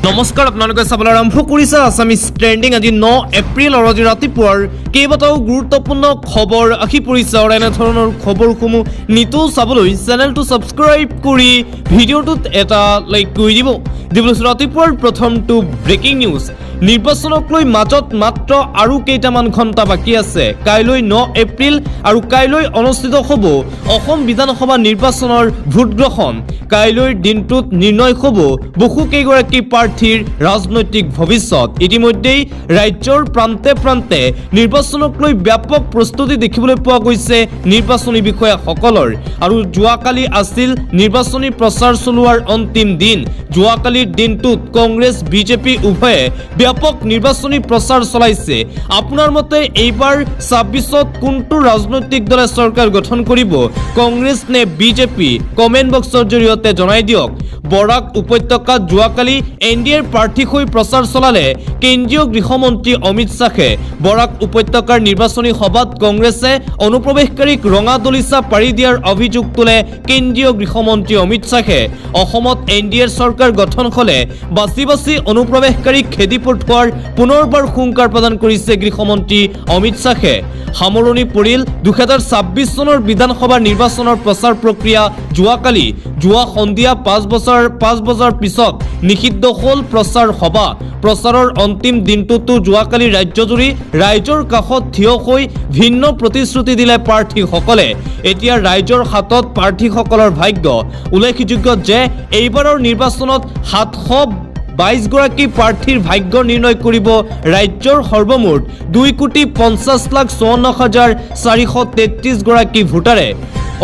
নমস্কাৰ আপোনালোকে চাবলৈ আৰম্ভ কৰিছে আছামিজ ট্ৰেণ্ডিং। আজি 9 এপ্ৰিল আৰু আজি ৰাতিপুৱাৰ কেইবাটাও গুৰুত্বপূৰ্ণ খবৰ আহি পৰিছে আৰু এনেধৰণৰ খবৰসমূহ নিতৌ চাবলৈ চেনেলটো ছাবস্ক্ৰাইব কৰি ভিডিঅ'টোত এটা লাইক কৰি দিব। ৰাতিপুৱাৰ প্ৰথমটো ব্ৰেকিং নিউজ। নিৰ্বাচনক লৈ মাজত মাত্ৰ আৰু কেইটামান ঘণ্টা বাকী আছে। কাইলৈ 9 এপ্ৰিল আৰু কাইলৈ অনুষ্ঠিত হ'ব অসম বিধানসভা নিৰ্বাচনৰ ভোট গ্ৰহণ। কাইলৈৰ দিনটোত নিৰ্ণয় হ'ব বহু কেইগৰাকী প্ৰাৰ্থীৰ ৰাজনৈতিক ভৱিষ্যত। ইতিমধ্যেই ৰাজ্যৰ প্ৰান্তে প্ৰান্তে নিৰ্বাচনক লৈ ব্যাপক প্ৰস্তুতি দেখিবলৈ পোৱা গৈছে নিৰ্বাচনী বিষয়াসকলৰ। আৰু যোৱাকালি আছিল নিৰ্বাচনী প্ৰচাৰ চলোৱাৰ অন্তিম দিন। যোৱাকালিৰ দিনটোত কংগ্ৰেছ বিজেপি উভয়ে ব্যাপক নিৰ্বাচনী প্ৰচাৰ চলাইছে। আপোনাৰ মতে এইবাৰ ২৬ত কোনটো ৰাজনৈতিক দলে চৰকাৰ গঠন কৰিব, কংগ্ৰেছ নে বিজেপি? কমেণ্ট বক্সৰ জৰিয়তে জনাই দিয়ক। বৰাক উপত্যকাত যোৱাকালি এনডিএৰ প্ৰাৰ্থীক হৈ প্ৰচাৰ চলালে কেন্দ্ৰীয় গৃহমন্ত্ৰী অমিত শ্বাহে। বৰাক উপত্যকাৰ নিৰ্বাচনী সভাত কংগ্ৰেছে অনুপ্ৰৱেশকাৰীক ৰঙা দলিচা পাৰি দিয়াৰ অভিযোগ তোলে কেন্দ্ৰীয় গৃহমন্ত্ৰী অমিত শ্বাহে। অসমত এনডিএৰ চৰকাৰ গঠন হ'লে বাছি বাছি অনুপ্ৰৱেশকাৰীক খেদি পঠোৱাৰ পুনৰবাৰ হুংকাৰ প্ৰদান কৰিছে গৃহমন্ত্ৰী অমিত শ্বাহে। সামৰণি পৰিল ২০২৬ চনৰ বিধানসভা নিৰ্বাচনৰ প্ৰচাৰ প্ৰক্ৰিয়া। যোৱাকালি সন্ধিয়া ৫ বজাৰ পিছত নিষিদ্ধ হ'ল প্ৰচাৰ সভা। প্ৰচাৰৰ অন্তিম দিনটোতো যোৱাকালি ৰাজ্যজুৰি ৰাইজৰ কাষত থিয় হৈ ভিন্ন প্ৰতিশ্ৰুতি দিলে প্ৰাৰ্থীসকলে। এতিয়া ৰাইজৰ হাতত প্ৰাৰ্থীসকলৰ ভাগ্য। উল্লেখযোগ্য যে এইবাৰৰ নিৰ্বাচনত ৭২২ গৰাকী প্ৰাৰ্থীৰ ভাগ্য নিৰ্ণয় কৰিব ৰাজ্যৰ সৰ্বমুঠ ২,৫০,৫৪,৪৩৩ গৰাকী ভোটাৰে।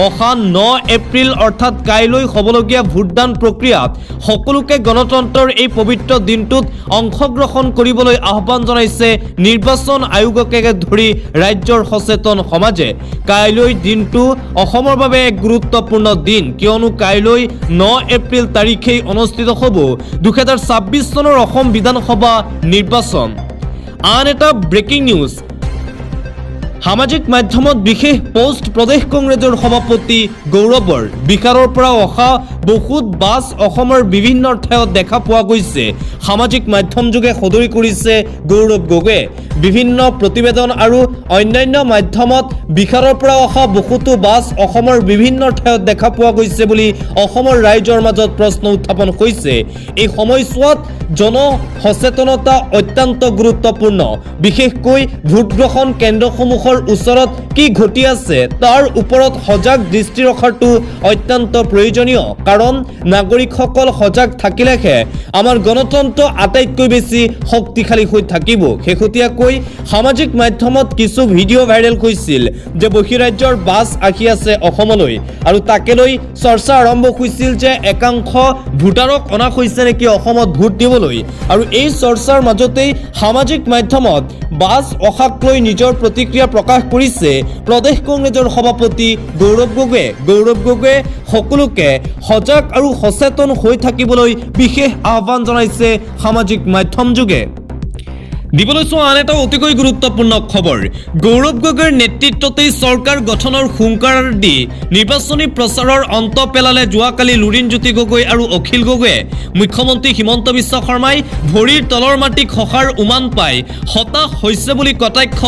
অহা ৯ এপ্ৰিল অৰ্থাৎ কাইলৈ হ'বলগীয়া ভোটদান প্ৰক্ৰিয়াত সকলোকে গণতন্ত্ৰৰ এই পবিত্ৰ দিনটোত অংশগ্ৰহণ কৰিবলৈ আহ্বান জনাইছে নিৰ্বাচন আয়োগকে ধৰি ৰাজ্যৰ সচেতন সমাজে। কাইলৈ দিনটো অসমৰ বাবে এক গুৰুত্বপূৰ্ণ দিন, কিয়নো কাইলৈ ৯ এপ্ৰিল তাৰিখেই অনুষ্ঠিত হ'ব ২০২৬ চনৰ অসম বিধানসভা নিৰ্বাচন। আন এটা ব্ৰেকিং নিউজ। সামাজিক মাধ্যমত বিশেষ পোষ্ট প্ৰদেশ কংগ্ৰেছৰ সভাপতি গৌৰৱৰ। বিহাৰৰ পৰা অহা বহুত বাছ অসমৰ বিভিন্ন ঠাইত দেখা পোৱা গৈছে। সামাজিক মাধ্যম যোগে সদৰি কৰিছে গৌৰৱ গগৈয়ে। বিভিন্ন প্ৰতিবেদন আৰু অন্যান্য মাধ্যমত বিহাৰৰ পৰা অহা বহুতো বাছ অসমৰ বিভিন্ন ঠাইত দেখা পোৱা গৈছে বুলি অসমৰ ৰাইজৰ মাজত প্ৰশ্ন উত্থাপন হৈছে। এই সময়ছোৱাত জন সচেতনতা অত্যন্ত গুৰুত্বপূৰ্ণ। বিশেষকৈ ভোটগ্ৰহণ কেন্দ্ৰসমূহৰ ওচৰত কি ঘটি আছে তাৰ ওপৰত সজাগ দৃষ্টি ৰখাটো অত্যন্ত প্ৰয়োজনীয়, কাৰণ নাগৰিকসকল সজাগ থাকিলেহে আমাৰ গণতন্ত্ৰ আটাইতকৈ বেছি শক্তিশালী হৈ থাকিব। শেহতীয়াকৈ সামাজিক মাধ্যমত কিছু ভিডিঅ' ভাইৰেল হৈছিল যে বহিৰাজ্যৰ বাছ আহি আছে অসমলৈ, আৰু তাকে লৈ চৰ্চা আৰম্ভ হৈছিল যে একাংশ ভোটাৰক অনা হৈছে নেকি অসমত ভোট দিবলৈ। আৰু এই চৰ্চাৰ মাজতেই সামাজিক মাধ্যমত বাছ অহাক লৈ নিজৰ প্ৰতিক্ৰিয়া প্ৰকাশ কৰিছে প্ৰদেশ কংগ্ৰেছৰ সভাপতি গৌৰৱ গগৈয়ে। গৌৰৱ গগৈয়ে সকলোকে সজাগ আৰু সচেতন হৈ থাকিবলৈ বিশেষ আহ্বান জনাইছে সামাজিক মাধ্যম যোগে। দিবলৈ চোৱা আন এটা অতিকৈ গুৰুত্বপূৰ্ণ খবৰ। গৌৰৱ গগৈৰ নেতৃত্বতেই চৰকাৰ গঠনৰ হুংকাৰ দি নিৰ্বাচনী প্ৰচাৰৰ অন্ত পেলালে যোৱাকালি লুৰিণজ্যোতি গগৈ আৰু অখিল গগৈয়ে। মুখ্যমন্ত্ৰী হিমন্ত বিশ্ব শৰ্মাই ভৰিৰ তলৰ মাটি খহাৰ উমান পাই হতাশ হৈছে বুলি কটাক্ষ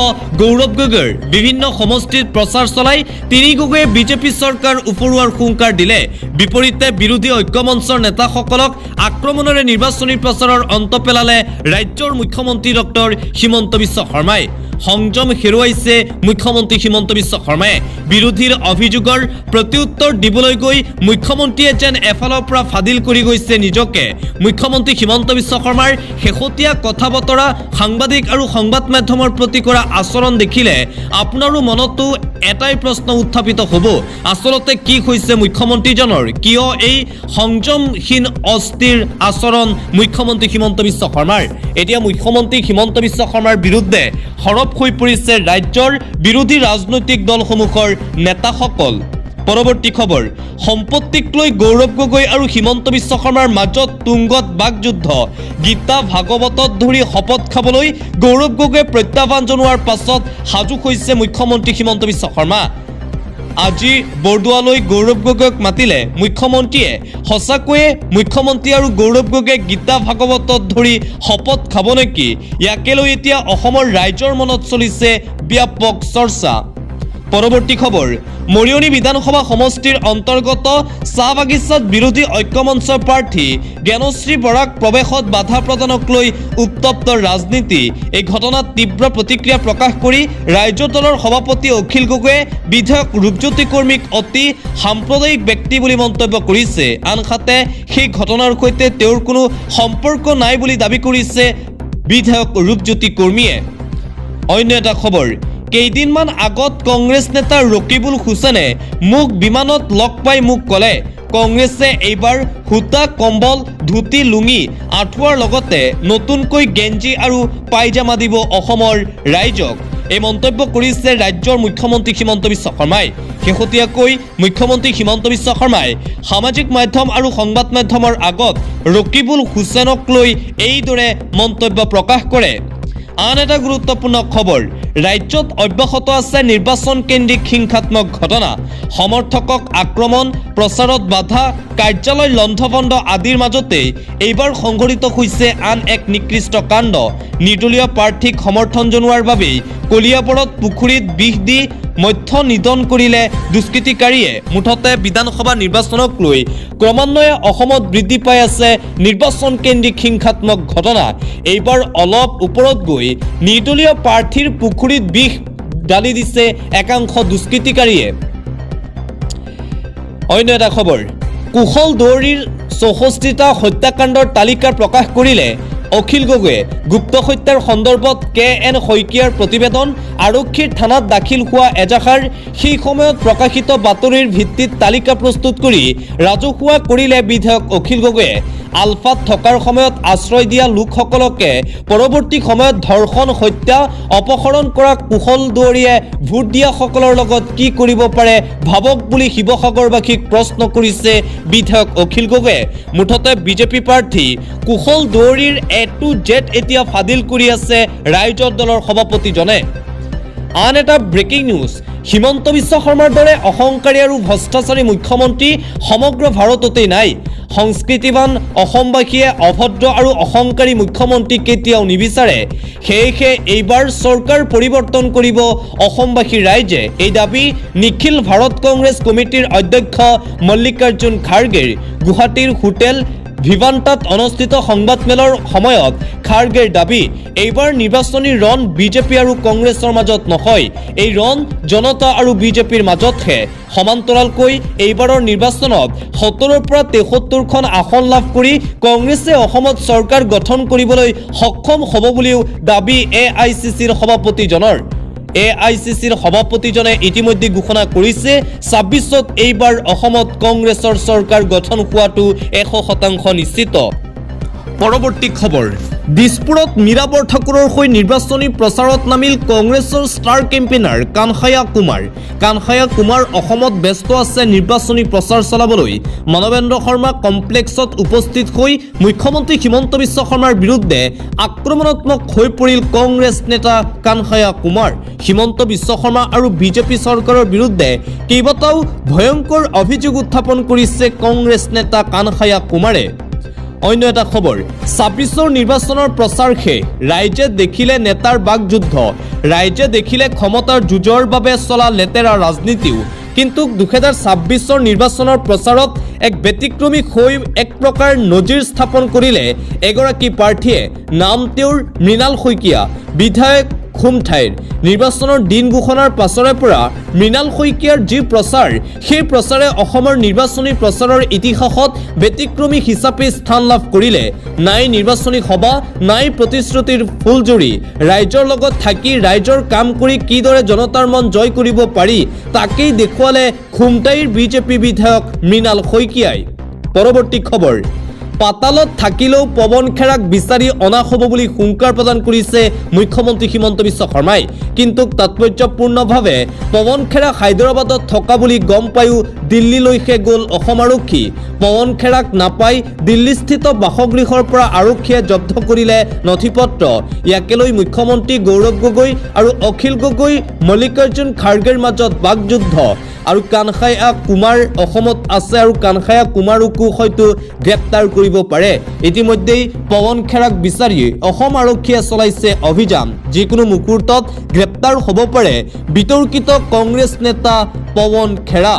গৌৰৱ গগৈৰ। বিভিন্ন সমষ্টিত প্ৰচাৰ চলাই তিনি গগৈয়ে বিজেপি চৰকাৰ উফৰোৱাৰ হুংকাৰ দিলে। বিপৰীতে বিৰোধী ঐক্যমঞ্চৰ নেতাসকলক আক্ৰমণেৰে নিৰ্বাচনী প্ৰচাৰৰ অন্ত পেলালে ৰাজ্যৰ মুখ্যমন্ত্ৰী হিমন্ত বিশ্ব শৰ্মাই। সংযম হেৰুৱাইছে মুখ্যমন্ত্ৰী হিমন্ত বিশ্ব শৰ্মাই। বিৰোধীৰ অভিযোগৰ প্ৰত্যুত্তৰ দিবলৈ গৈ মুখ্যমন্ত্ৰীয়ে যেন এফালৰ পৰা ফাদিল কৰি গৈছে নিজকে। মুখ্যমন্ত্ৰী হিমন্ত বিশ্ব শৰ্মাৰ শেহতীয়া কথা বতৰা, সাংবাদিক আৰু সংবাদ মাধ্যমৰ প্ৰতি কৰা আচৰণ দেখিলে আপোনাৰো মনতো এটাই প্ৰশ্ন উত্থাপিত হ'ব, আচলতে কি হৈছে মুখ্যমন্ত্ৰীজনৰ? কিয় এই সংযমহীন অস্থিৰ আচৰণ মুখ্যমন্ত্ৰী হিমন্ত বিশ্ব শৰ্মাৰ? এতিয়া মুখ্যমন্ত্ৰী হিমন্ত বিশ্ব শৰ্মাৰ বিৰুদ্ধে সৰব হৈ পৰিছে ৰাজ্যৰ বিৰোধী ৰাজনৈতিক দলসমূহৰ নেতাসকল। পৰৱৰ্তী খবৰ। সম্পত্তিক লৈ গৌৰৱ গগৈ আৰু হিমন্ত বিশ্ব শৰ্মাৰ মাজত তুংগত বাকযুদ্ধ। গীতা ভাগৱতত ধৰি শপত খাবলৈ গৌৰৱ গগৈয়ে প্ৰত্যাহ্বান জনোৱাৰ পাছত সাজু হৈছে মুখ্যমন্ত্ৰী হিমন্ত বিশ্ব শৰ্মা। আজি বৰদোৱালৈ গৌৰৱ গগৈক মাতিলে মুখ্যমন্ত্ৰীয়ে সঁচাকৈয়ে মুখ্যমন্ত্ৰী আৰু গৌৰৱ গগৈয়ে গীতা ভাগৱতত ধৰি শপত খাব নেকি? ইয়াকে লৈ এতিয়া অসমৰ ৰাইজৰ মনত চলিছে ব্যাপক চৰ্চা। পৰৱৰ্তী খবৰ, মৰিয়নি বিধানসভা সমষ্টিৰ অন্তৰ্গত চাহ বাগিচাত বিৰোধী ঐক্যমঞ্চৰ প্ৰাৰ্থী জ্ঞানশ্ৰী বৰাক প্ৰৱেশত বাধা প্ৰদানক লৈ উত্তপ্ত ৰাজনীতি। এই ঘটনাত তীব্ৰ প্ৰতিক্ৰিয়া প্ৰকাশ কৰি ৰাজ্য দলৰ সভাপতি অখিল গগৈয়ে বিধায়ক ৰূপজ্যোতি কৰ্মীক অতি সাম্প্ৰদায়িক ব্যক্তি বুলি মন্তব্য কৰিছে। আনহাতে সেই ঘটনাৰ সৈতে তেওঁৰ কোনো সম্পৰ্ক নাই বুলি দাবী কৰিছে বিধায়ক ৰূপজ্যোতি কৰ্মীয়ে। অন্য এটা খবৰ, কেইদিনমান আগত কংগ্ৰেছ নেতা ৰকিবুল হুছেইনে মোক বিমানত লগ পাই মোক ক'লে কংগ্ৰেছে এইবাৰ সূতা কম্বল ধুতি লুঙি আঁঠুৱাৰ লগতে নতুনকৈ গেঞ্জি আৰু পাইজামা দিব অসমৰ ৰাইজক। এই মন্তব্য কৰিছে ৰাজ্যৰ মুখ্যমন্ত্ৰী হিমন্ত বিশ্ব শৰ্মাই। শেহতীয়াকৈ মুখ্যমন্ত্ৰী হিমন্ত বিশ্ব শৰ্মাই সামাজিক মাধ্যম আৰু সংবাদ মাধ্যমৰ আগত ৰকিবুল হুছেইনক লৈ এইদৰে মন্তব্য প্ৰকাশ কৰে। আন এটা গুৰুত্বপূৰ্ণ খবৰ, ৰাজ্যত অব্যাহত আছে নিৰ্বাচন কেন্দ্ৰিক হিংসাত্মক ঘটনা। সমৰ্থকক আক্ৰমণ, প্ৰচাৰত বাধা, কাৰ্যালয় লণ্ডভণ্ড আদিৰ মাজতেই এইবাৰ সংঘটিত হৈছে আন এক নিকৃষ্ট কাণ্ড। নিৰ্দলীয় প্ৰাৰ্থীক সমৰ্থন জনোৱাৰ বাবেই কলিয়াবৰত পুখুৰীত বিষ দি মথ্য নিধন কৰিলে দুষ্কৃতিকাৰীয়ে। মুঠতে বিধানসভা নিৰ্বাচনক লৈ ক্ৰমান্বয়ে অসমত বৃদ্ধি পাই আছে নিৰ্বাচন কেন্দ্ৰিক হিংসাত্মক ঘটনা। এইবাৰ অলপ ওপৰত গৈ নিৰ্দলীয় প্ৰাৰ্থীৰ পুখুৰীত বিষ ঢালি দিছে একাংশ দুষ্কৃতিকাৰীয়ে। অন্য এটা খবৰ, কুশল দুৱৰীৰ 64টা হত্যাকাণ্ডৰ তালিকা প্ৰকাশ কৰিলে অখিল গগৈয়ে। গুপ্ত হত্যাৰ সন্দৰ্ভত KN শইকীয়াৰ প্ৰতিবেদন, আৰক্ষীৰ থানাত দাখিল হোৱা এজাহাৰ, সেই সময়ত প্ৰকাশিত বাতৰিৰ ভিত্তিত তালিকা প্ৰস্তুত কৰি ৰাজহুৱা কৰিলে বিধায়ক অখিল গগৈয়ে। আলফাত থকাৰ সময়ত আশ্ৰয় দিয়া লোকসকলকে পৰৱৰ্তী সময়ত ধৰ্ষণ, হত্যা, অপহৰণ কৰা কুশল দুৱৰীয়ে ভোট দিয়াসকলৰ লগত কি কৰিব পাৰে ভাবক বুলি শিৱসাগৰবাসীক প্ৰশ্ন কৰিছে বিধায়ক অখিল গগৈয়ে। মুঠতে বিজেপি প্ৰাৰ্থী কুশল দুৱৰীৰ A to Z এতিয়া ফাদিল কৰি আছে ৰাইজৰ দলৰ সভাপতিজনে। আন এটা ব্ৰেকিং নিউজ, হিমন্ত বিশ্ব শৰ্মাৰ দৰে অহংকাৰী আৰু ভ্ৰষ্টাচাৰী মুখ্যমন্ত্ৰী সমগ্ৰ ভাৰততেই নাই। সংস্কৃতিবান অসমবাসীয়ে অভদ্ৰ আৰু অহংকাৰী মুখ্যমন্ত্ৰী কেতিয়াও নিবিচাৰে। সেয়েহে এইবাৰ চৰকাৰ পৰিৱৰ্তন কৰিব অসমবাসীৰ ৰাইজে। এই দাবী নিখিল ভাৰত কংগ্ৰেছ কমিটিৰ অধ্যক্ষ মল্লিকাৰ্জুন খাৰ্গেৰ। গুৱাহাটীৰ হোটেল ভিভাণ্টাত অনুষ্ঠিত সংবাদমেলৰ সময়ত খাৰ্গেৰ দাবী, এইবাৰ নিৰ্বাচনী ৰণ বিজেপি আৰু কংগ্ৰেছৰ মাজত নহয়, এই ৰণ জনতা আৰু বিজেপিৰ মাজতহে। সমান্তৰালকৈ এইবাৰৰ নিৰ্বাচনত 70ৰ পৰা 73খন আসন লাভ কৰি কংগ্ৰেছে অসমত চৰকাৰ গঠন কৰিবলৈ সক্ষম হ'ব বুলিও দাবী AICCৰ সভাপতিজনৰ। AICCৰ সভাপতিজনে ইতিমধ্যে ঘোষণা কৰিছে 26ত এইবাৰ অসমত কংগ্ৰেছৰ চৰকাৰ গঠন হোৱাটো 100% নিশ্চিত। পৰৱৰ্তী খবৰ, দিছপুৰত মীৰা বৰঠাকুৰৰ হৈ নিৰ্বাচনী প্ৰচাৰত নামিল কংগ্ৰেছৰ ষ্টাৰ কেম্পেইনাৰ কানহায়া কুমাৰ। কানহায়া কুমাৰ অসমত ব্যস্ত আছে নিৰ্বাচনী প্ৰচাৰ চলাবলৈ। মানৱেন্দ্ৰ শৰ্মা কমপ্লেক্সত উপস্থিত হৈ মুখ্যমন্ত্ৰী হিমন্ত বিশ্ব শৰ্মাৰ বিৰুদ্ধে আক্ৰমণাত্মক হৈ পৰিল কংগ্ৰেছ নেতা কানহায়া কুমাৰ। হিমন্ত বিশ্ব শৰ্মা আৰু বিজেপি চৰকাৰৰ বিৰুদ্ধে কেইবাটাও ভয়ংকৰ অভিযোগ উত্থাপন কৰিছে কংগ্ৰেছ নেতা কানহায়া কুমাৰে। অন্য এটা খবৰ, 26ৰ নিৰ্বাচনৰ প্ৰচাৰ শেষ, ৰাইজে দেখিলে নেতাৰ বাকযুদ্ধ, ৰাইজে দেখিলে ক্ষমতাৰ যুঁজৰ বাবে চলা লেতেৰা ৰাজনীতিও। কিন্তু 2026ৰ নিৰ্বাচনৰ প্ৰচাৰত এক ব্যতিক্ৰমী হৈ এক প্ৰকাৰ নজিৰ স্থাপন কৰিলে এগৰাকী প্ৰাৰ্থীয়ে। নাম তেওঁৰ মৃণাল শইকীয়া, বিধায়ক খুমঠাইৰ। নিৰ্বাচনৰ দিন ঘোষণাৰ পাছৰে পৰা মৃণাল শইকীয়াৰ যি প্ৰচাৰ, সেই প্ৰচাৰে অসমৰ নিৰ্বাচনী প্ৰচাৰৰ ইতিহাসত ব্যতিক্ৰমী হিচাপে স্থান লাভ কৰিলে। নাই নিৰ্বাচনী সভা, নাই প্ৰতিশ্ৰুতিৰ ফুলজুৰি। ৰাইজৰ লগত থাকি ৰাইজৰ কাম কৰি কিদৰে জনতাৰ মন জয় কৰিব পাৰি তাকেই দেখুৱালে খুমটাইৰ বিজেপি বিধায়ক মৃণাল শইকীয়াই। পৰৱৰ্তী খবৰ, পাতালত থাকিলেও পৱন খেৰাক বিচাৰি অনা হ'ব বুলি হুংকাৰ প্ৰদান কৰিছে মুখ্যমন্ত্ৰী হিমন্ত বিশ্ব শৰ্মাই। কিন্তু তাৎপৰ্যপূৰ্ণভাৱে পৱন খেৰা হায়দৰাবাদত থকা বুলি গম পায়ো দিল্লীলৈহে গ'ল অসম আৰক্ষী। পৱন খেৰাক নাপাই দিল্লীস্থিত বাসগৃহৰ পৰা আৰক্ষীয়ে জব্দ কৰিলে নথিপত্ৰ। ইয়াকে লৈ মুখ্যমন্ত্ৰী গৌৰৱ গগৈ আৰু অখিল গগৈ, মল্লিকাৰ্জুন খাৰ্গেৰ মাজত বাকযুদ্ধ। আৰু কানখায়া কুমাৰ অসমত আছে আৰু কানখায়া কুমাৰকো হয়তো গ্ৰেপ্তাৰ কৰিব পাৰে। ইতিমধ্যেই পৱন খেৰাক বিচাৰি অসম আৰক্ষীয়ে চলাইছে অভিযান। যিকোনো মুহূৰ্তত গ্ৰেপ্তাৰ হ'ব পাৰে বিতৰ্কিত কংগ্ৰেছ নেতা পৱন খেৰা।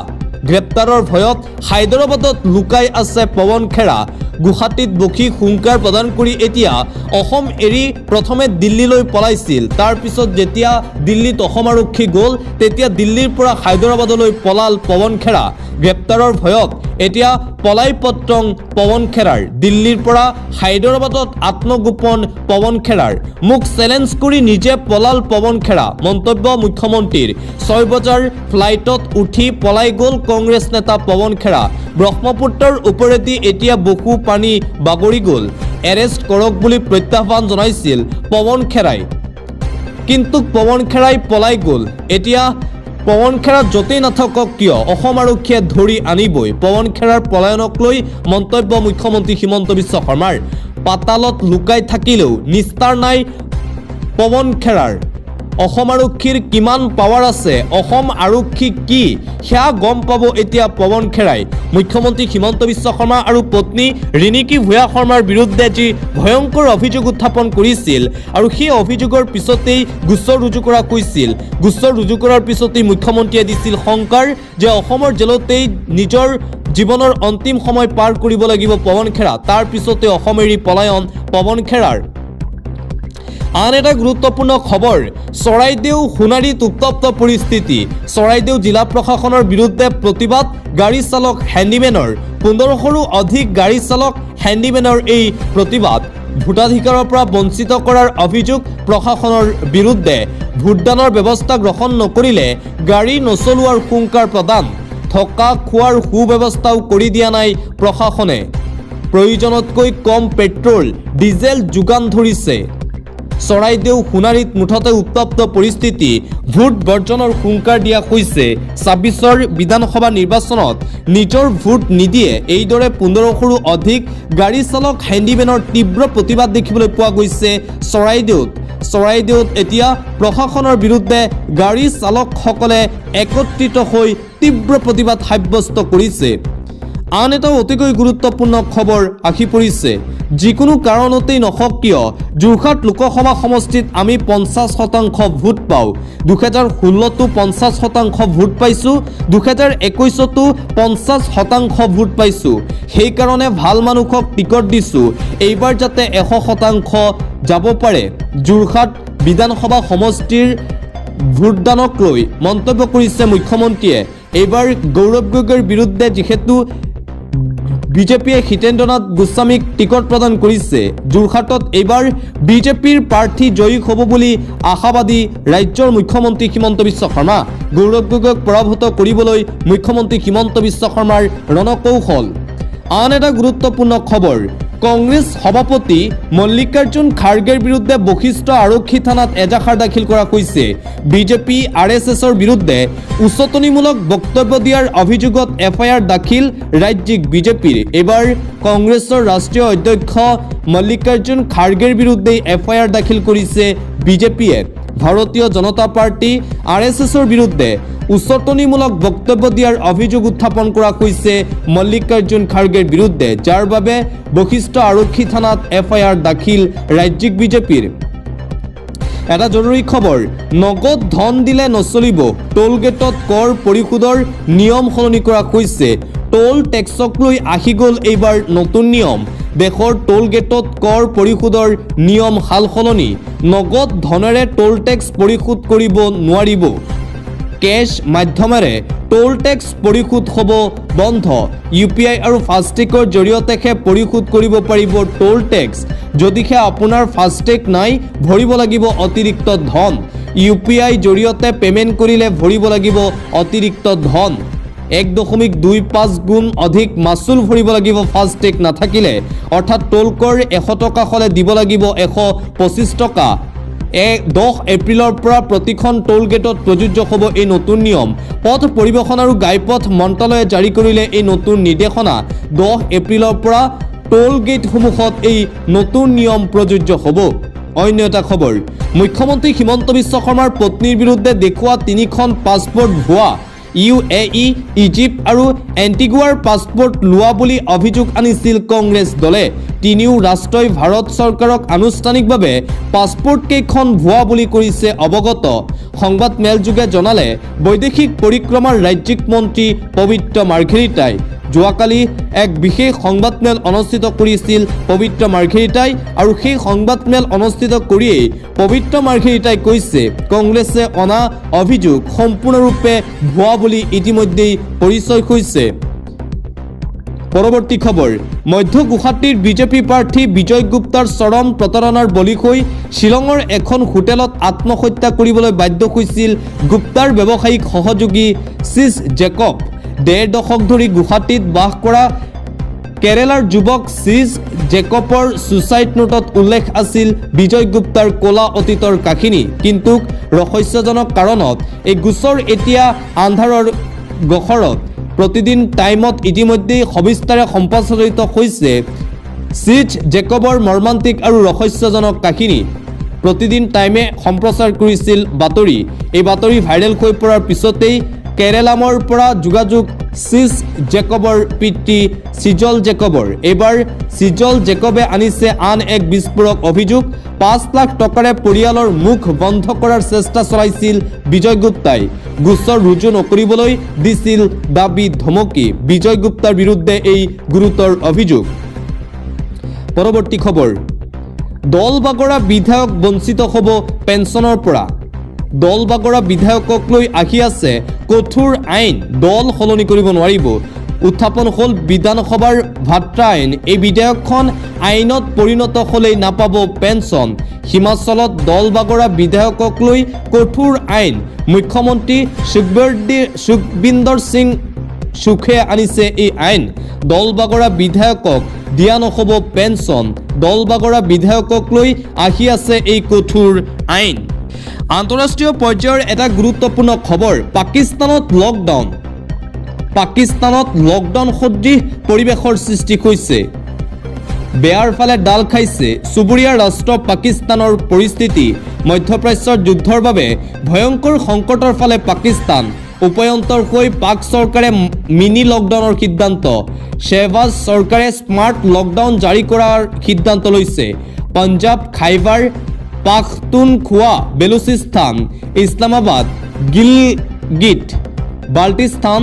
গ্ৰেপ্তাৰৰ ভয়ত হায়দৰাবাদত লুকাই আছে পৱন খেৰা। গুৱাহাটীত বসি হুংকাৰ প্ৰদান কৰি এতিয়া অসম এৰি প্ৰথমে দিল্লীলৈ পলাইছিল। তাৰ পিছত যেতিয়া দিল্লীত অসম আৰক্ষী গ'ল তেতিয়া দিল্লীৰ পৰা হায়দৰাবাদলৈ পলাল পৱন খেৰা। গ্ৰেপ্তাৰৰ ভয়ত এতিয়া পলাই পত্ৰং পৱন খেৰাৰ। দিল্লীৰ পৰা হায়দৰাবাদত আত্মগোপন পৱন খেৰাৰ। মোক চেলেঞ্জ কৰি নিজে পলাল পৱন খেৰা। মন্তব্য মুখ্যমন্ত্ৰীৰ। 6 বজাৰ ফ্লাইটত উঠি পলাই গ'ল কংগ্ৰেছ নেতা পৱন খেৰা। ব্ৰহ্মপুত্ৰৰ ওপৰেদি এতিয়া বুকু পানী বাগৰি গ'ল। এৰেষ্ট কৰক বুলি প্ৰত্যাহ্বান জনাইছিল পৱন খেৰাই, কিন্তু পৱন খেৰাই পলাই গ'ল। এতিয়া পৱন খেৰা য'তেই নাথাকক কিয় অসম আৰক্ষীয়ে ধৰি আনিবই। পৱন খেৰাৰ পলায়নক লৈ মন্তব্য মুখ্যমন্ত্ৰী হিমন্ত বিশ্ব শৰ্মাৰ। পাতালত লুকাই থাকিলেও নিস্তাৰ নাই পৱন খেৰাৰ। অসম আৰক্ষীৰ কিমান পাৱাৰ আছে, অসম আৰক্ষী কি সেয়া গম পাব এতিয়া পৱন খেৰাই। মুখ্যমন্ত্ৰী হিমন্ত বিশ্ব শৰ্মা আৰু পত্নী ৰিণিকী ভূঞা শৰ্মাৰ বিৰুদ্ধে যি ভয়ংকৰ অভিযোগ উত্থাপন কৰিছিল আৰু সেই অভিযোগৰ পিছতেই গোচৰ ৰুজু কৰা হৈছিল। গোচৰ ৰুজু কৰাৰ পিছতেই মুখ্যমন্ত্ৰীয়ে দিছিল শংকাৰ যে অসমৰ জেলতেই নিজৰ জীৱনৰ অন্তিম সময় পাৰ কৰিব লাগিব পৱন খেৰা। তাৰ পিছতে অসম এৰি পলায়ন পৱন খেৰাৰ। আন এটা গুৰুত্বপূৰ্ণ খবৰ, চৰাইদেউ সোণাৰীত উত্তপ্ত পৰিস্থিতি। চৰাইদেউ জিলা প্ৰশাসনৰ বিৰুদ্ধে প্ৰতিবাদ গাড়ী চালক হেণ্ডিমেনৰ। 1500ৰো অধিক গাড়ী চালক হেণ্ডিমেনৰ এই প্ৰতিবাদ। ভোটাধিকাৰৰ পৰা বঞ্চিত কৰাৰ অভিযোগ প্ৰশাসনৰ বিৰুদ্ধে। ভোটদানৰ ব্যৱস্থা গ্ৰহণ নকৰিলে গাড়ী নচলোৱাৰ হুংকাৰ প্ৰদান। থকা খোৱাৰ সুব্যৱস্থাও কৰি দিয়া নাই প্ৰশাসনে। প্ৰয়োজনতকৈ কম পেট্ৰল ডিজেল যোগান ধৰিছে। চৰাইদেউ সোণাৰীত মুঠতে উত্তপ্ত পৰিস্থিতি। ভোট বৰ্জনৰ হুংকাৰ দিয়া হৈছে। 26ৰ বিধানসভা নিৰ্বাচনত নিজৰ ভোট নিদিয়ে এইদৰে 1500ৰো অধিক গাড়ী চালক হেণ্ডিমেনৰ তীব্ৰ প্ৰতিবাদ দেখিবলৈ পোৱা গৈছে চৰাইদেউত। চৰাইদেউত এতিয়া প্ৰশাসনৰ বিৰুদ্ধে গাড়ী চালকসকলে একত্ৰিত হৈ তীব্ৰ প্ৰতিবাদ সাব্যস্ত কৰিছে। আন এটা অতিকৈ গুৰুত্বপূৰ্ণ খবৰ আহি পৰিছে। যিকোনো কাৰণতেই নহওক কিয় যোৰহাট লোকসভা সমষ্টিত আমি 50% ভোট পাওঁ। 2016তো 50% ভোট পাইছোঁ, 2021তো 50% ভোট পাইছোঁ। সেইকাৰণে ভাল মানুহক টিকট দিছোঁ, এইবাৰ যাতে 100% যাব পাৰে। যোৰহাট বিধানসভা সমষ্টিৰ ভোটদানক লৈ মন্তব্য কৰিছে মুখ্যমন্ত্ৰীয়ে। এইবাৰ গৌৰৱ গগৈৰ বিৰুদ্ধে যিহেতু বিজেপিয়ে হিতেন্দ্ৰনাথ গোস্বামীক টিকট প্ৰদান কৰিছে, যোৰহাটত এইবাৰ বিজেপিৰ প্ৰাৰ্থী জয়ী হ'ব বুলি আশাবাদী ৰাজ্যৰ মুখ্যমন্ত্ৰী হিমন্ত বিশ্ব শৰ্মা। গৌৰৱ গগৈক পৰাভূত কৰিবলৈ মুখ্যমন্ত্ৰী হিমন্ত বিশ্ব শৰ্মাৰ ৰণকৌশল। আন এটা গুৰুত্বপূৰ্ণ খবৰ, কংগ্ৰেছ সভাপতি মল্লিকাৰ্জুন খাৰ্গেৰ বিৰুদ্ধে বশিষ্ঠ আৰক্ষী থানাত এজাহাৰ দাখিল কৰা হৈছে। বিজেপি RSSৰ বিৰুদ্ধে উচতনিমূলক বক্তব্য দিয়াৰ অভিযোগত FIR দাখিল ৰাজ্যিক বিজেপিৰ। এইবাৰ কংগ্ৰেছৰ ৰাষ্ট্ৰীয় অধ্যক্ষ মল্লিকাৰ্জুন খাৰ্গেৰ বিৰুদ্ধে FIR দাখিল কৰিছে বিজেপিয়ে। ভাৰতীয় জনতা পাৰ্টি RSSৰ বিৰুদ্ধে উচতনিমূলক বক্তব্য দিয়াৰ অভিযোগ উত্থাপন কৰা হৈছে মল্লিকাৰ্জুন খাৰ্গেৰ বিৰুদ্ধে, যাৰ বাবে বশিষ্ঠ আৰক্ষী থানাত FIR দাখিল ৰাজ্যিক বিজেপিৰ। এটা জৰুৰী খবৰ, নগদ ধন দিলে নচলিব, টোল গেটত কৰ পৰিশোধৰ নিয়ম সলনি কৰা হৈছে। টোল টেক্সক লৈ আহি গ'ল এইবাৰ নতুন নিয়ম। দেশৰ টোল গেটত কৰ পৰিশোধৰ নিয়ম সাল সলনি। নগদ ধনেৰে টোল টেক্স পৰিশোধ কৰিব নোৱাৰিব। কেছ মাধ্যমেৰে টোল টেক্স পৰিশোধ হ'ব বন্ধ। UPI আৰু ফাষ্টেগৰ জৰিয়তেহে পৰিশোধ কৰিব পাৰিব টোল টেক্স। যদিহে আপোনাৰ ফাষ্টেগ নাই ভৰিব লাগিব অতিৰিক্ত ধন। UPI জৰিয়তে পে'মেণ্ট কৰিলে ভৰিব লাগিব অতিৰিক্ত ধন। 1.25 গুণ অধিক মাচুল ভৰিব লাগিব ফাষ্টেগ নাথাকিলে। অৰ্থাৎ টোল কৰ 100 টকা হ'লে দিব লাগিব 125 টকা। 10 এপ্ৰিলৰ পৰা প্ৰতিখন টোল গেটত প্ৰযোজ্য হ'ব এই নতুন নিয়ম। পথ পৰিবহণ আৰু ঘাইপথ মন্ত্ৰালয়ে জাৰি কৰিলে এই নতুন নিৰ্দেশনা। 10 এপ্ৰিলৰ পৰা টোল গেটসমূহত এই নতুন নিয়ম প্ৰযোজ্য হ'ব। অন্য এটা খবৰ, মুখ্যমন্ত্ৰী হিমন্ত বিশ্ব শৰ্মাৰ পত্নীৰ বিৰুদ্ধে দেখুওৱা 3খন পাছপোৰ্ট ভুৱা। UAE, ইজিপ্ত আৰু এণ্টিগুৱাৰ পাছপোৰ্ট লোৱা বুলি অভিযোগ আনিছিল কংগ্ৰেছ দলে। তিনিও ৰাষ্ট্ৰই ভাৰত চৰকাৰক আনুষ্ঠানিকভাৱে পাছপোৰ্ট কেইখন ভুৱা বুলি কৰিছে অৱগত। সংবাদ মেলযোগে জনালে বৈদেশিক পৰিক্ৰমাৰ ৰাজ্যিক মন্ত্ৰী পবিত্ৰ মাৰ্ঘেৰিটাই। যোৱাকালি এক বিশেষ সংবাদমেল অনুষ্ঠিত কৰিছিল পবিত্ৰ মাৰ্ঘেৰিটাই আৰু সেই সংবাদমেল অনুষ্ঠিত কৰিয়েই পবিত্ৰ মাৰ্ঘেৰিটাই কৈছে কংগ্ৰেছে অনা অভিযোগ সম্পূৰ্ণৰূপে ভুৱা বুলি ইতিমধ্যেই পৰিচয় হৈছে। পৰৱৰ্তী খবৰ, মধ্য গুৱাহাটীৰ বিজেপি প্ৰাৰ্থী বিজয় গুপ্তাৰ চৰম প্ৰতাৰণাৰ বলি হৈ শ্বিলঙৰ এখন হোটেলত আত্মহত্যা কৰিবলৈ বাধ্য হৈছিল গুপ্তাৰ ব্যৱসায়িক সহযোগী চিজ জেকব। ১.৫ দশক ধৰি গুৱাহাটীত বাস কৰা কেৰালাৰ যুৱক চিজ জেকবৰ ছুইচাইড নোটত উল্লেখ আছিল বিজয় গুপ্তাৰ ক'লা অতীতৰ কাহিনী। কিন্তু ৰহস্যজনক কাৰণত এই গোচৰ এতিয়া আন্ধাৰৰ গহৰত প্ৰতিদিন টাইমত ইতিমধ্যেই সবিস্তাৰে সম্প্ৰচাৰিত হৈছে চিজ জেকবৰ মৰ্মান্তিক আৰু ৰহস্যজনক কাহিনী। প্ৰতিদিন টাইমে সম্প্ৰচাৰ কৰিছিল বাতৰি। এই বাতৰি ভাইৰেল হৈ পৰাৰ পিছতেই কেৰালামৰ পৰা যোগাযোগ চিজ জেকবৰ পিতৃ চিজল জেকবৰ। এইবাৰ চিজল জেকবে আনিছে আন এক বিস্ফোৰক অভিযোগ। ৫ লাখ টকাৰে পৰিয়ালৰ মুখ বন্ধ কৰাৰ চেষ্টা চলাইছিল বিজয় গুপ্তাই। গোচৰ ৰুজু নকৰিবলৈ দিছিল দাবী ধমকি। বিজয় গুপ্তাৰ বিৰুদ্ধে এই গুৰুতৰ অভিযোগ। পৰৱৰ্তী খবৰ, দল বাগৰা বিধায়ক বঞ্চিত হ'ব পেঞ্চনৰ পৰা। দল বাগৰা বিধায়কক লৈ আহি আছে কঠোৰ আইন, দল সলনি কৰিব নোৱাৰিব। উত্থাপন হ'ল বিধানসভাৰ ভাট্টা আইন। এই বিধেয়কখন আইনত পৰিণত হ'লেই নাপাব পেঞ্চন। হিমাচলত দল বাগৰা বিধায়কক লৈ কঠোৰ আইন। মুখ্যমন্ত্ৰী সুখবিন্দৰ সিং সুখে আনিছে এই আইন। দল বাগৰা বিধায়কক দিয়া নহ'ব পেঞ্চন। দল বাগৰা বিধায়কক লৈ আহি আছে এই কঠোৰ আইন। আন্তঃৰাষ্ট্ৰীয় পৰ্যায়ৰ এটা গুৰুত্বপূৰ্ণ খবৰ, পাকিস্তানত লকডাউন। পাকিস্তানত লকডাউন সদৃশ পৰিৱেশৰ সৃষ্টি হৈছে। বেয়াৰ ফালে ডাল খাইছে চুবুৰীয়া ৰাষ্ট্ৰ পাকিস্তানৰ পৰিস্থিতি। মধ্যপ্ৰাচ্যৰ যুদ্ধৰ বাবে ভয়ংকৰ সংকটৰ ফালে পাকিস্তান। উপায়ন্তৰ হৈ পাক চৰকাৰে মিনি লকডাউনৰ সিদ্ধান্ত। শ্বেহবাজ চৰকাৰে স্মাৰ্ট লকডাউন জাৰি কৰাৰ সিদ্ধান্ত লৈছে। পঞ্জাৱ, খাইবাৰ পাখতুনখোৱা, বেলুচিস্তান, ইছলামাবাদ, গিলগিট বাল্টিস্তান,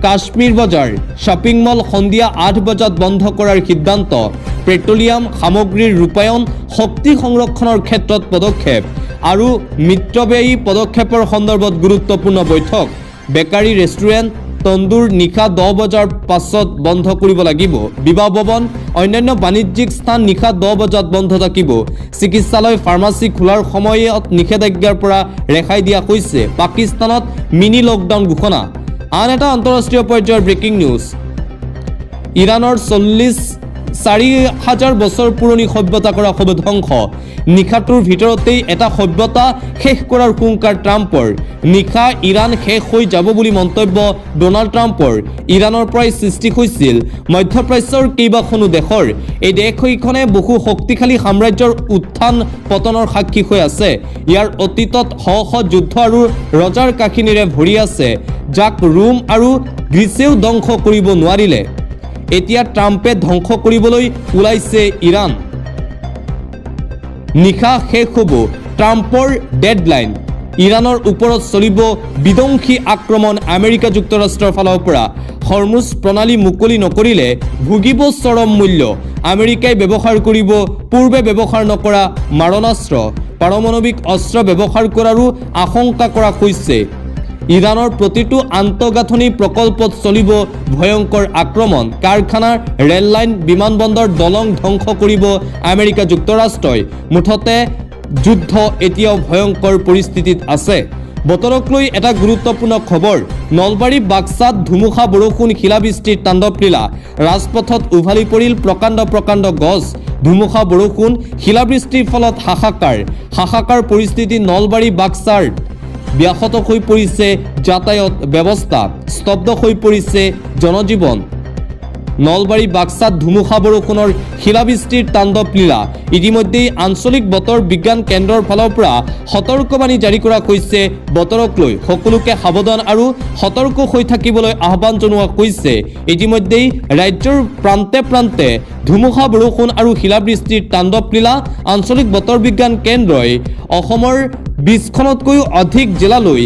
কাশ্মীৰ বজাৰ, শ্বপিং মল সন্ধিয়া ৮ বজাত বন্ধ কৰাৰ সিদ্ধান্ত। পেট্ৰলিয়াম সামগ্ৰীৰ ৰূপায়ণ, শক্তি সংৰক্ষণৰ ক্ষেত্ৰত পদক্ষেপ আৰু মিতব্যয়ী পদক্ষেপৰ সন্দৰ্ভত গুৰুত্বপূৰ্ণ বৈঠক। বেকাৰী, ৰেষ্টুৰেণ্ট, তন্দুৰ নিশা ১০ বজাৰ পাছত বন্ধ কৰিব লাগিব। বিবাহ ভৱন, অন্যান্য বাণিজ্যিক স্থান নিশা ১০ বজাত বন্ধ থাকিব। চিকিৎসালয়, ফাৰ্মাচী খোলাৰ সময়ত নিষেধাজ্ঞাৰ পৰা ৰেহাই দিয়া হৈছে। পাকিস্তানত মিনি লকডাউন ঘোষণা। আন এটা আন্তঃৰাষ্ট্ৰীয় পৰ্যায়ৰ ব্ৰেকিং নিউজ, ইৰাণৰ ৪০,০০০ বছৰ পুৰণি সভ্যতা কৰা হ'ব ধ্বংস। নিশাটোৰ ভিতৰতেই এটা সভ্যতা শেষ কৰাৰ হুংকাৰ ট্ৰাম্পৰ। নিশা ইৰাণ শেষ হৈ যাব বুলি মন্তব্য ডোনাল্ড ট্ৰাম্পৰ। ইৰাণৰ পৰাই সৃষ্টি হৈছিল মধ্যপ্ৰাচ্যৰ কেইবাখনো দেশৰ। এই দেশকেইখনে বহু শক্তিশালী সাম্ৰাজ্যৰ উত্থান পতনৰ সাক্ষী হৈ আছে। ইয়াৰ অতীতত শ শ যুদ্ধ আৰু ৰজাৰ কাহিনীৰে ভৰি আছে, যাক ৰোম আৰু গ্ৰীচেও ধ্বংস কৰিব নোৱাৰিলে। এতিয়া ট্ৰাম্পে ধ্বংস কৰিবলৈ ওলাইছে ইৰাণ। নিশা শেষ হ'ব ট্ৰাম্পৰ ডেডলাইন। ইৰাণৰ ওপৰত চলিব বিধ্বংসী আক্ৰমণ আমেৰিকা যুক্তৰাষ্ট্ৰৰ ফালৰ পৰা। হৰমুজ প্ৰণালী মুকলি নকৰিলে ভুগিব চৰম মূল্য। আমেৰিকাই ব্যৱহাৰ কৰিব পূৰ্বে ব্যৱহাৰ নকৰা মাৰণাস্ত্ৰ। পাৰমাণৱিক অস্ত্ৰ ব্যৱহাৰ কৰাৰো আশংকা কৰা হৈছে। ইৰাণৰ প্ৰতিটো আন্তঃগাঁথনি প্ৰকল্পত চলিব ভয়ংকৰ আক্ৰমণ। কাৰখানা, ৰেল লাইন, বিমানবন্দৰ, দলং ধ্বংস কৰিব আমেৰিকা যুক্তৰাষ্ট্ৰই। মুঠতে যুদ্ধ এতিয়াও ভয়ংকৰ পৰিস্থিতিত আছে। বতৰক লৈ এটা গুৰুত্বপূৰ্ণ খবৰ, নলবাৰী, বাক্সাত ধুমুহা, বৰষুণ, শিলাবৃষ্টিৰ তাণ্ডৱলীলা। ৰাজপথত উভালি পৰিল প্ৰকাণ্ড গছ। ধুমুহা, বৰষুণ, শিলাবৃষ্টিৰ ফলত হাহাকাৰ পৰিস্থিতি নলবাৰী, বাক্সাৰ। ব্যাহত হৈ পৰিছে যাতায়াত ব্যৱস্থা, স্তব্ধ হৈ পৰিছে জনজীৱন। নলবাৰী বাক্সাত ধুমুহা বৰষুণৰ শিলাবৃষ্টিৰ তাণ্ডৱ লীলা ইতিমধ্যেই আঞ্চলিক বতৰ বিজ্ঞান কেন্দ্ৰৰ ফালৰ পৰা সতৰ্কবাণী জাৰি কৰা হৈছে বতৰক লৈ সকলোকে সাৱধান আৰু সতৰ্ক হৈ থাকিবলৈ আহ্বান জনোৱা হৈছে ইতিমধ্যেই ৰাজ্যৰ প্ৰান্তে প্ৰান্তে ধুমুহা বৰষুণ আৰু শিলাবৃষ্টিৰ তাণ্ডৱ লীলা আঞ্চলিক বতৰ বিজ্ঞান কেন্দ্ৰই অসমৰ 20খনতকৈও অধিক জিলালৈ